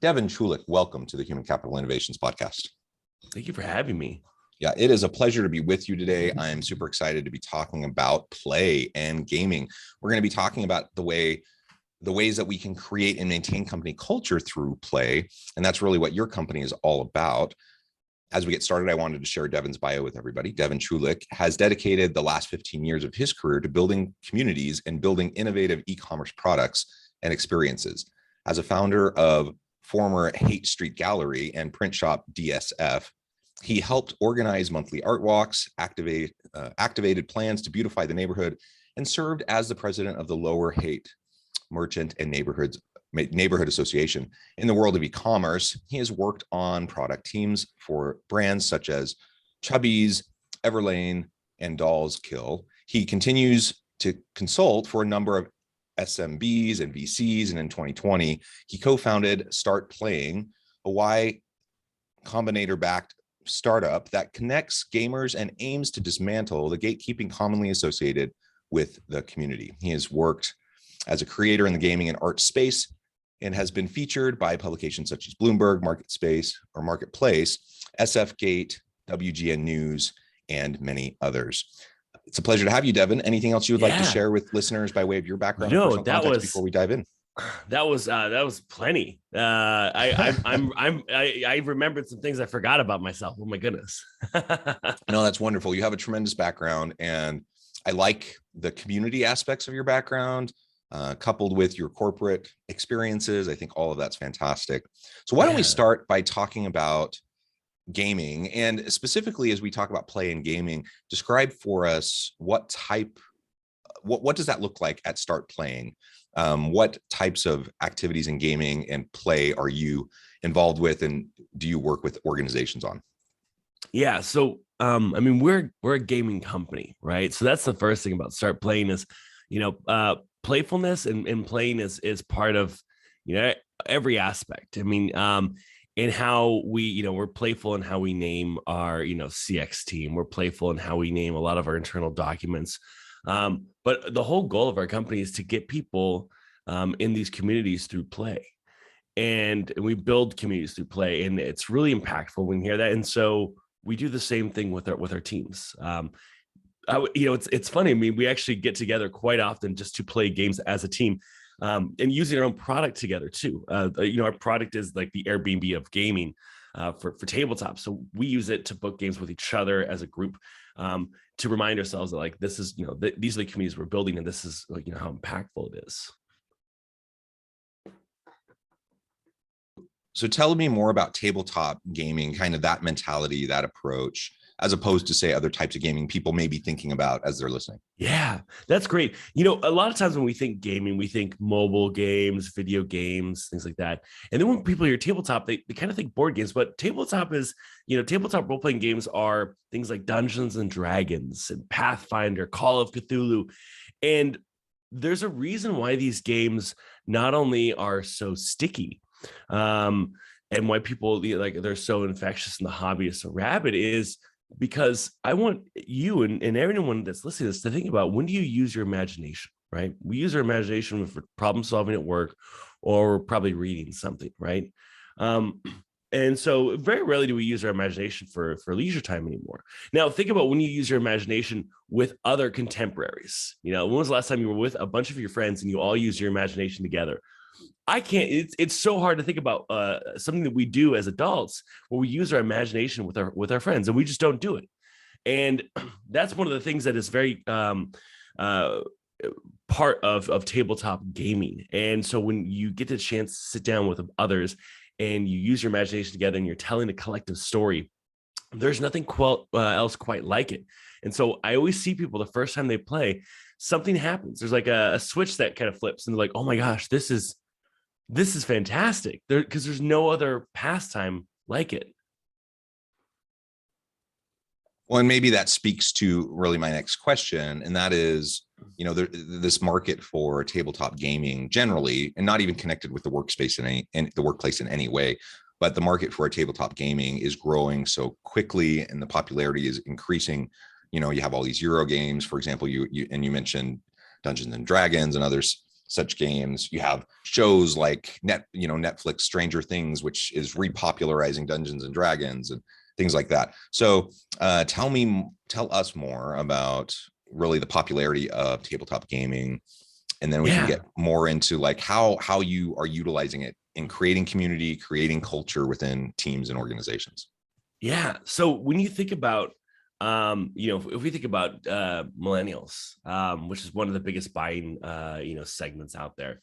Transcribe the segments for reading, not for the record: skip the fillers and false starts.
Devon Chulick, welcome to the Human Capital Innovations Podcast. Thank you for having me. Yeah, it is a pleasure to be with you today. I am super excited to be talking about play and gaming. We're going to be talking about the ways that we can create and maintain company culture through play. And that's really what your company is all about. As we get started, I wanted to share Devon's bio with everybody. Devon Chulick has dedicated the last 15 years of his career to building communities and building innovative e-commerce products and experiences. As a founder of former Haight Street Gallery and print shop DSF, he helped organize monthly art walks, activated plans to beautify the neighborhood, and served as the president of the Lower Haight Merchant and Neighborhood Association. In the world of e-commerce, he has worked on product teams for brands such as Chubbies, Everlane, and Dolls Kill. He continues to consult for a number of SMBs and VCs, and in 2020, he co-founded Start Playing, a Y Combinator-backed startup that connects gamers and aims to dismantle the gatekeeping commonly associated with the community. He has worked as a creator in the gaming and art space and has been featured by publications such as Bloomberg, Marketplace, SF Gate, WGN News, and many others. It's a pleasure to have you, Devon. Anything else you would like to share with listeners by way of your background and personal context before we dive in? That was plenty. I remembered some things I forgot about myself. Oh my goodness. No, that's wonderful. You have a tremendous background, and I like the community aspects of your background, coupled with your corporate experiences. I think all of that's fantastic. So why don't we start by talking about gaming, and specifically as we talk about play and gaming, describe for us what does that look like at Start Playing? What types of activities in gaming and play are you involved with, and do you work with organizations on? Yeah, so we're a gaming company, right? So that's the first thing about Start Playing is, playfulness and playing is part of, every aspect. And how we're playful in how we name our, CX team. We're playful in how we name a lot of our internal documents. But the whole goal of our company is to get people in these communities through play. And we build communities through play. And it's really impactful when you hear that. And so we do the same thing with our teams. It's funny. We actually get together quite often just to play games as a team. And using our own product together too. Our product is like the Airbnb of gaming for tabletop. So we use it to book games with each other as a group to remind ourselves that this is, these are the communities we're building, and this is how impactful it is. So tell me more about tabletop gaming, kind of that mentality, that approach, as opposed to, say, other types of gaming people may be thinking about as they're listening. Yeah, that's great. A lot of times when we think gaming, we think mobile games, video games, things like that. And then when people hear tabletop, they kind of think board games, but tabletop is, tabletop role-playing games are things like Dungeons and Dragons and Pathfinder, Call of Cthulhu. And there's a reason why these games not only are so sticky, and why people they're so infectious and the hobby is so rabid is because I want you and everyone that's listening to this to think about, when do you use your imagination, right? We use our imagination for problem solving at work, or probably reading something, right? And so very rarely do we use our imagination for leisure time anymore. Now, think about when you use your imagination with other contemporaries. When was the last time you were with a bunch of your friends and you all use your imagination together? I can't, it's so hard to think about something that we do as adults where we use our imagination with our friends, and we just don't do it. And that's one of the things that is very part of tabletop gaming. And so when you get the chance to sit down with others and you use your imagination together and you're telling a collective story, there's nothing else quite like it. And so I always see people, the first time they play, something happens. There's like a switch that kind of flips, and they're like, oh my gosh, this is fantastic. Because there's no other pastime like it. Well, and maybe that speaks to really my next question, and that is, this market for tabletop gaming generally, and not even connected with the workspace in the workplace in any way, but the market for tabletop gaming is growing so quickly, and the popularity is increasing. You have all these Euro games, for example. You mentioned Dungeons and Dragons and others such games. You have shows like Netflix Stranger Things, which is repopularizing Dungeons and Dragons and things like that. So tell us more about really the popularity of tabletop gaming, and then we can get more into like how you are utilizing it in creating community, creating culture within teams and organizations. Yeah. So when you think about, if we think about millennials, which is one of the biggest buying, segments out there,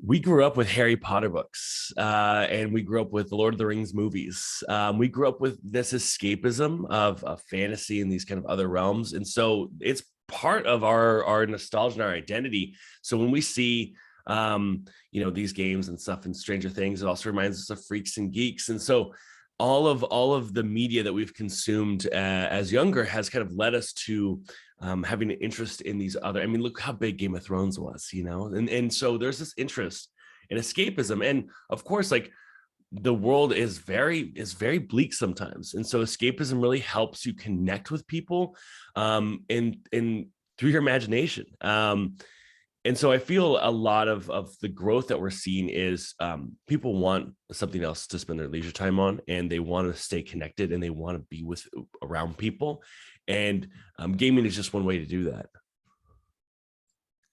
we grew up with Harry Potter books, and we grew up with the Lord of the Rings movies. We grew up with this escapism of fantasy and these kind of other realms. And so it's part of our nostalgia and our identity. So when we see, these games and stuff and Stranger Things, it also reminds us of Freaks and Geeks. And so all of the media that we've consumed as younger has kind of led us to having an interest in these other, look how big Game of Thrones was, and so there's this interest in escapism. And of course, like the world is very bleak sometimes. And so escapism really helps you connect with people and through your imagination. And so I feel a lot of the growth that we're seeing is people want something else to spend their leisure time on, and they want to stay connected, and they want to be around people. And gaming is just one way to do that.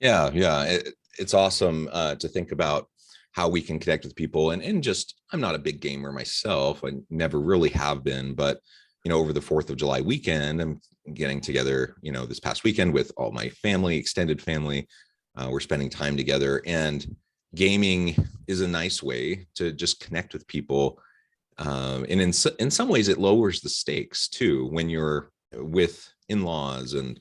Yeah. It's awesome to think about how we can connect with people. And just, I'm not a big gamer myself. I never really have been, but over the 4th of July weekend, I'm getting together, this past weekend with all my family, extended family. We're spending time together, and gaming is a nice way to just connect with people. And in some ways, it lowers the stakes too when you're with in-laws and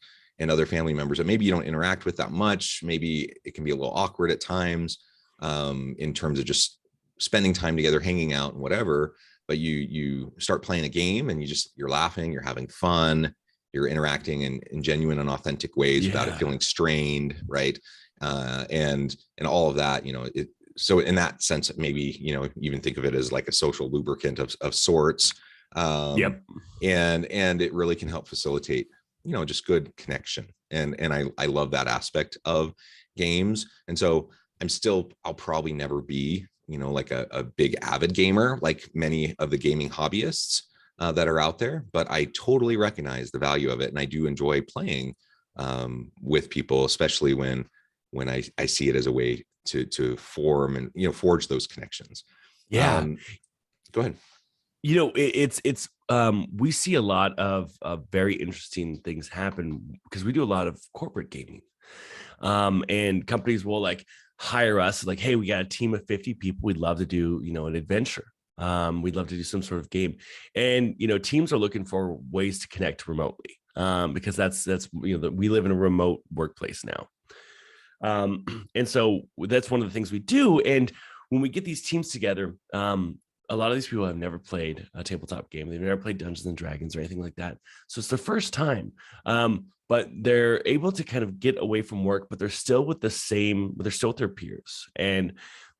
other family members that maybe you don't interact with that much. Maybe it can be a little awkward at times in terms of just spending time together, hanging out and whatever. But you start playing a game and you're laughing, you're having fun, you're interacting in genuine and authentic ways without it feeling strained, right? And all of that, so in that sense, maybe, even think of it as like a social lubricant of sorts. And it really can help facilitate, just good connection. And I love that aspect of games. And so I'll probably never be, like a big avid gamer, like many of the gaming hobbyists that are out there, but I totally recognize the value of it. And I do enjoy playing with people, especially when I see it as a way to form and, forge those connections. Yeah. Go ahead. It's we see a lot of very interesting things happen because we do a lot of corporate gaming. And companies will like hire us like, hey, we got a team of 50 people. We'd love to do, an adventure. We'd love to do some sort of game. And, teams are looking for ways to connect remotely because that's, we live in a remote workplace now. And so that's one of the things we do. And when we get these teams together, a lot of these people have never played a tabletop game. They've never played Dungeons and Dragons or anything like that. So it's their first time. But they're able to kind of get away from work, but they're still with their peers. And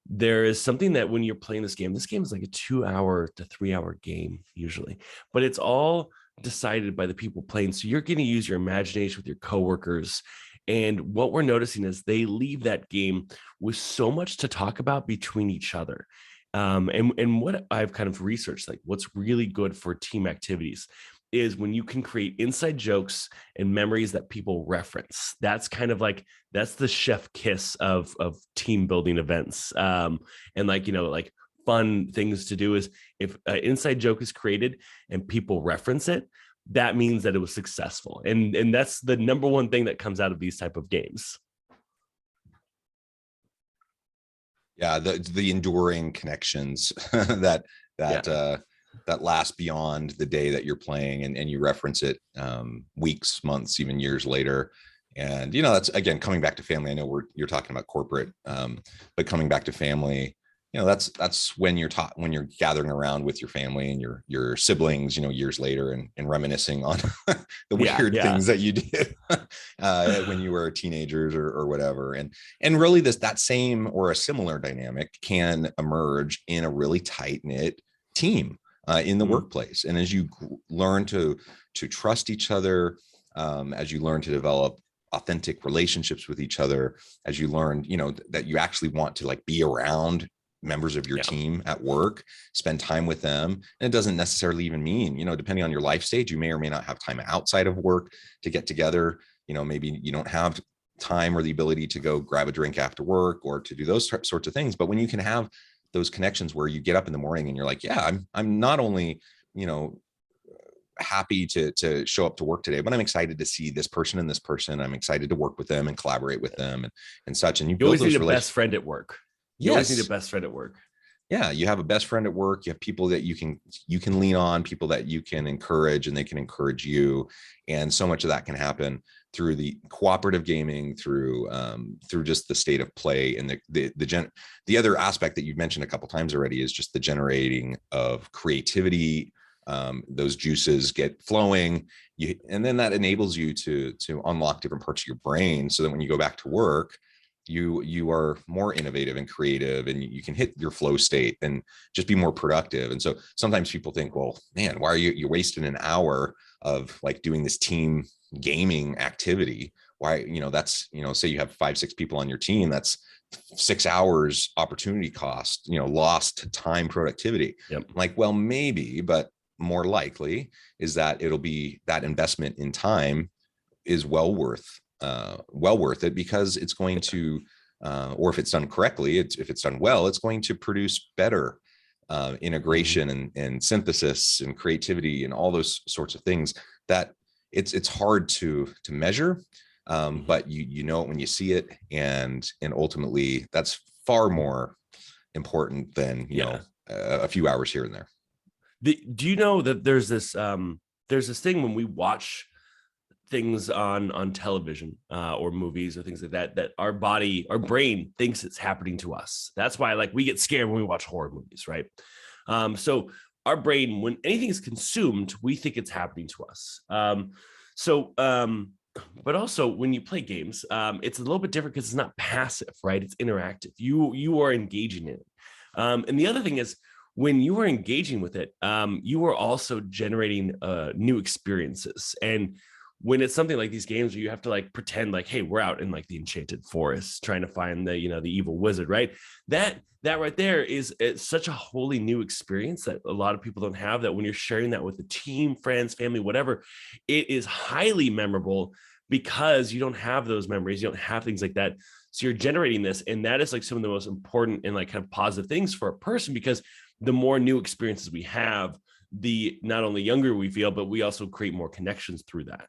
there is something that when you're playing this game is like a 2-hour to 3-hour game usually, but it's all decided by the people playing. So you're going to use your imagination with your coworkers. And what we're noticing is they leave that game with so much to talk about between each other. And what I've kind of researched, like what's really good for team activities is when you can create inside jokes and memories that people reference. That's kind of like, that's the chef kiss of team building events. And like fun things to do is if an inside joke is created and people reference it, that means that it was successful. And that's the number one thing that comes out of these type of games. Yeah, the enduring connections that last beyond the day that you're playing, and you reference it weeks, months, even years later. And that's again coming back to family. I know you're talking about corporate, but coming back to family, that's when you're gathering around with your family and your siblings, years later and reminiscing on the weird things that you did when you were teenagers or whatever. And really that same or a similar dynamic can emerge in a really tight-knit team in the workplace. And as you learn to trust each other, as you learn to develop authentic relationships with each other, as you learn, that you actually want to like be around members of your team at work, spend time with them. And it doesn't necessarily even mean, depending on your life stage, you may or may not have time outside of work to get together. Maybe you don't have time or the ability to go grab a drink after work or to do those sorts of things. But when you can have those connections where you get up in the morning and you're like, yeah, I'm not only, happy to show up to work today, but I'm excited to see this person and this person. I'm excited to work with them and collaborate with them and such. And you always need a best friend at work. You always need a best friend at work. Yeah, you have a best friend at work. You have people that you can lean on, people that you can encourage, and they can encourage you. And so much of that can happen through the cooperative gaming, through just the state of play, and the other aspect that you've mentioned a couple times already is just the generating of creativity. Those juices get flowing, and then that enables you to unlock different parts of your brain, so that when you go back to work, you are more innovative and creative, and you can hit your flow state and just be more productive. And so sometimes people think, well, man, why are you're wasting an hour of like doing this team gaming activity? Why, that's, say you have 5-6 people on your team, that's 6 hours opportunity cost, lost time productivity. Yep. Like, well, maybe, but more likely is that it'll be that investment in time is well worth it, because it's going to, or if it's done correctly, if it's done well, it's going to produce better integration and synthesis and creativity and all those sorts of things that it's hard to measure, but you know it when you see it, and ultimately that's far more important than a few hours here and there. Do you know that there's this thing when we watch things on television or movies or things like that our brain thinks it's happening to us? That's why like we get scared when we watch horror movies, right? So our brain, when anything is consumed, we think it's happening to us. But also when you play games, it's a little bit different because it's not passive, right? It's interactive. You are engaging in it. And the other thing is, when you are engaging with it, you are also generating new experiences. And when it's something like these games where you have to like pretend like, hey, we're out in like the enchanted forest trying to find the evil wizard, right? That right there it's such a wholly new experience that a lot of people don't have, that when you're sharing that with a team, friends, family, whatever, it is highly memorable because you don't have those memories. You don't have things like that. So you're generating this. And that is like some of the most important and like kind of positive things for a person, because the more new experiences we have, the not only younger we feel, but we also create more connections through that.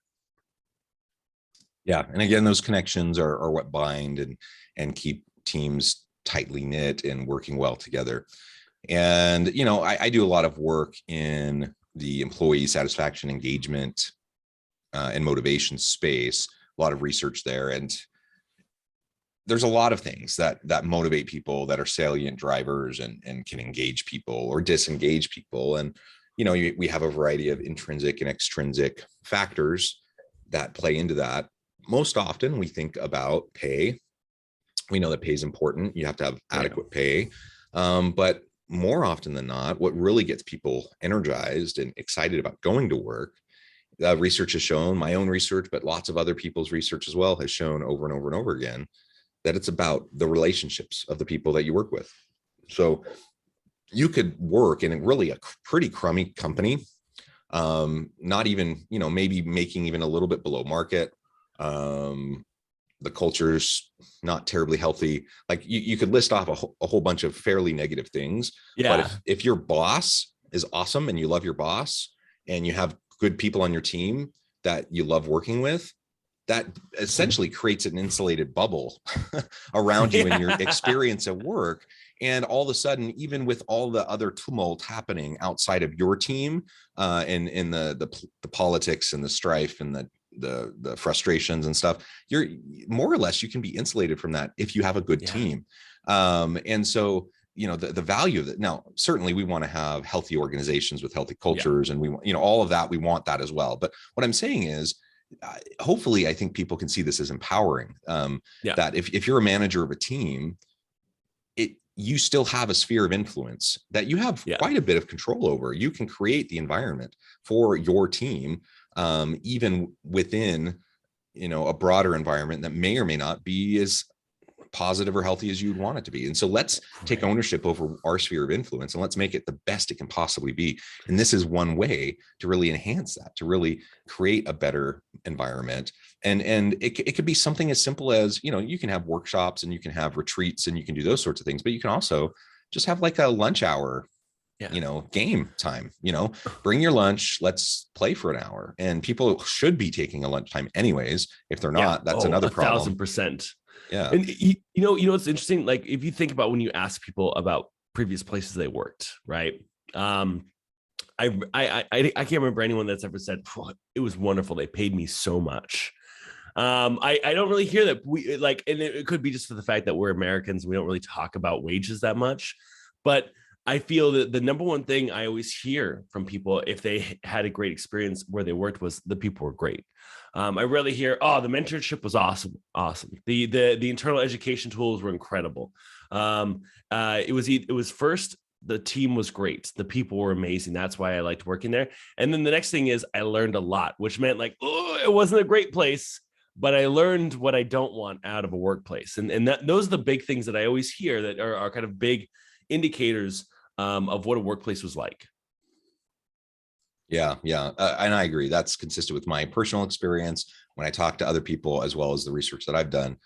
Yeah. And again, those connections are what bind and keep teams tightly knit and working well together. And, I do a lot of work in the employee satisfaction, engagement, and motivation space, a lot of research there. And there's a lot of things that motivate people, that are salient drivers and can engage people or disengage people. And, we have a variety of intrinsic and extrinsic factors that play into that. Most often we think about pay. We know that pay is important. You have to have adequate pay. But more often than not, what really gets people energized and excited about going to work, research has shown, my own research, but lots of other people's research as well, has shown over and over and over again, that it's about the relationships of the people that you work with. So you could work in really a pretty crummy company, not even, maybe making even a little bit below market. The culture's not terribly healthy. Like you could list off a whole bunch of fairly negative things. Yeah. But if your boss is awesome and you love your boss and you have good people on your team that you love working with, that essentially creates an insulated bubble around you and your experience at work. And all of a sudden, even with all the other tumult happening outside of your team, and in the politics and the strife and the frustrations and stuff, you're more or less, you can be insulated from that if you have a good team. And so, the value of it. Now, certainly we want to have healthy organizations with healthy cultures, and we, all of that, we want that as well. But what I'm saying is, hopefully I think people can see this as empowering, that if you're a manager of a team, you still have a sphere of influence that you have quite a bit of control over. You can create the environment for your team, even within a broader environment that may or may not be as positive or healthy as you'd want it to be. And so let's take ownership over our sphere of influence and let's make it the best it can possibly be. And this is one way to really enhance that, to really create a better environment. And it could be something as simple as, you can have workshops and you can have retreats and you can do those sorts of things, but you can also just have like a lunch hour, game time, bring your lunch, let's play for an hour. And people should be taking a lunchtime anyways. If they're not, that's another problem. 1,000%. Yeah. And it's interesting. Like if you think about when you ask people about previous places they worked, right? I can't remember anyone that's ever said, it was wonderful, they paid me so much. I don't really hear that. And it could be just for the fact that we're Americans. We don't really talk about wages that much, but I feel that the number one thing I always hear from people, if they had a great experience where they worked, was the people were great. I rarely hear, the mentorship was awesome. The internal education tools were incredible. It was first, the team was great. The people were amazing. That's why I liked working there. And then the next thing is I learned a lot, which meant it wasn't a great place, but I learned what I don't want out of a workplace. And those are the big things that I always hear that are kind of big indicators of what a workplace was like. Yeah. And I agree. That's consistent with my personal experience when I talk to other people, as well as the research that I've done.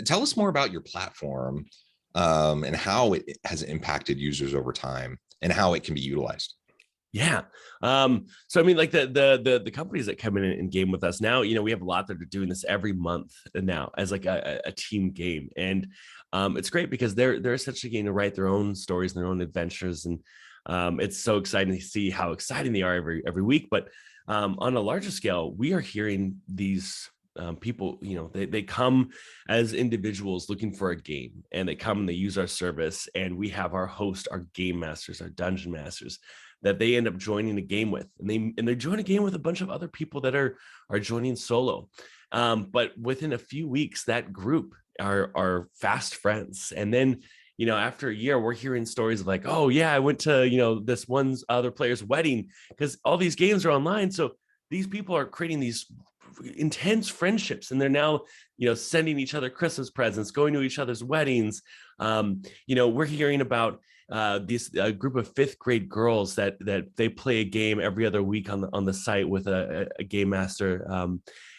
Tell us more about your platform and how it has impacted users over time and how it can be utilized. Yeah. So I mean, like the companies that come in and game with us now, we have a lot that are doing this every month now as like a team game. And it's great because they're essentially getting to write their own stories and their own adventures. And it's so exciting to see how exciting they are every week. But on a larger scale, we are hearing these people, they come as individuals looking for a game, and they come and they use our service, and we have our host, our game masters, our dungeon masters that they end up joining the game with, and they join a game with a bunch of other people that are joining solo. But within a few weeks, that group are fast friends. And then, after a year, we're hearing stories of like, oh yeah, I went to, this one's other player's wedding, because all these games are online. So these people are creating these intense friendships, and they're now, sending each other Christmas presents, going to each other's weddings. We're hearing about this group of 5th grade girls that they play a game every other week on the site with a game master,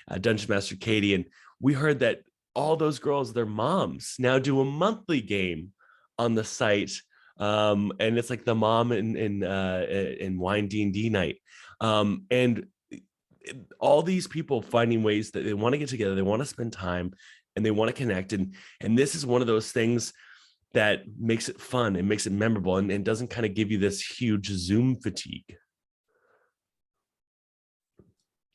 a dungeon master, Katie. And we heard that all those girls, their moms now do a monthly game on the site. And it's like the mom and wine D&D night. And all these people finding ways that they want to get together, they want to spend time, and they want to connect. And this is one of those things that makes it fun and makes it memorable, and doesn't kind of give you this huge Zoom fatigue.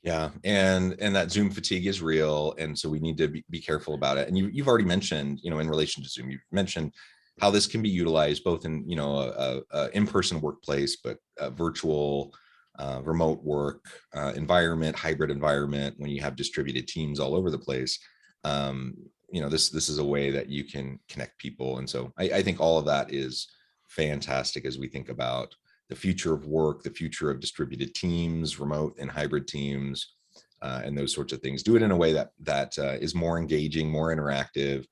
Yeah. And that Zoom fatigue is real. And so we need to be careful about it. And you've already mentioned, in relation to Zoom, you've mentioned how this can be utilized both in, a in-person workplace, but virtual, remote work environment, hybrid environment, when you have distributed teams all over the place. This is a way that you can connect people. And so I think all of that is fantastic as we think about the future of work, the future of distributed teams, remote and hybrid teams, and those sorts of things. Do it in a way that is more engaging, more interactive.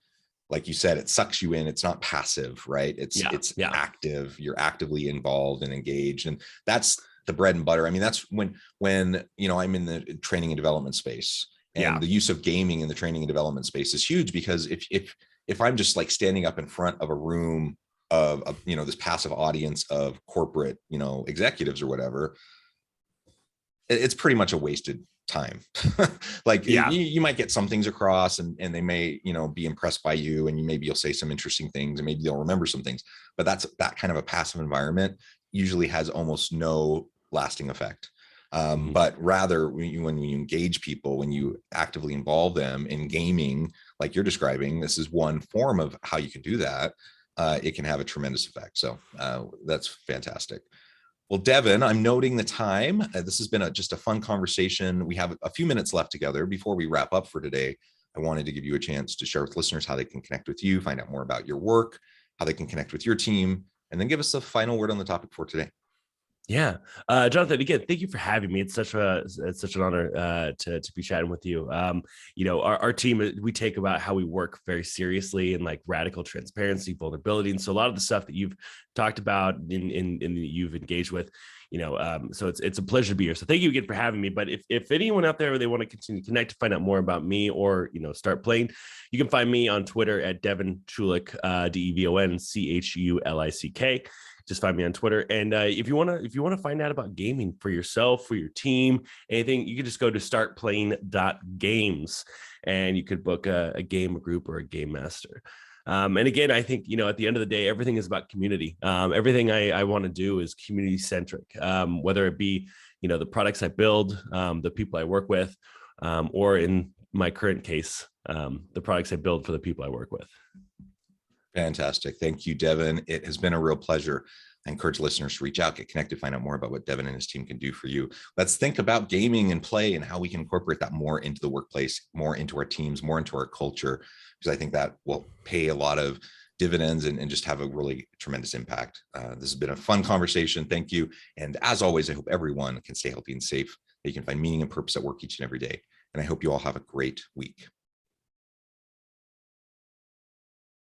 Like you said, it sucks you in. It's not passive, right? It's active. You're actively involved and engaged. And that's the bread and butter. I mean, that's when I'm in the training and development space, and the use of gaming in the training and development space is huge, because if I'm just like standing up in front of a room of this passive audience of corporate, executives or whatever, it's pretty much a wasted time. You might get some things across, and they may, be impressed by you, and maybe you'll say some interesting things, and maybe they'll remember some things, but that kind of a passive environment usually has almost no lasting effect. But rather, when you engage people, when you actively involve them in gaming, like you're describing, this is one form of how you can do that. It can have a tremendous effect. So that's fantastic. Well, Devon, I'm noting the time. This has been just a fun conversation. We have a few minutes left together before we wrap up for today. I wanted to give you a chance to share with listeners how they can connect with you, find out more about your work, how they can connect with your team, and then give us a final word on the topic for today. Yeah, Jonathan. Again, thank you for having me. It's such an honor to be chatting with you. Our team, we take about how we work very seriously and like radical transparency, vulnerability, and so a lot of the stuff that you've talked about in you've engaged with. So it's a pleasure to be here. So thank you again for having me. But if anyone out there they want to continue to connect to find out more about me or start playing, you can find me on Twitter at Devon Chulick, DevonChulick. Just find me on Twitter. And if you want to find out about gaming for yourself, for your team, anything, you can just go to startplaying.games and you could book a game, a group, or a game master. And again, I think, at the end of the day, everything is about community. Everything I want to do is community centric, whether it be, the products I build, the people I work with, or in my current case, the products I build for the people I work with. Fantastic. Thank you, Devon. It has been a real pleasure. I encourage listeners to reach out, get connected, find out more about what Devon and his team can do for you. Let's think about gaming and play and how we can incorporate that more into the workplace, more into our teams, more into our culture, because I think that will pay a lot of dividends and just have a really tremendous impact. This has been a fun conversation. Thank you. And as always, I hope everyone can stay healthy and safe, that you can find meaning and purpose at work each and every day. And I hope you all have a great week.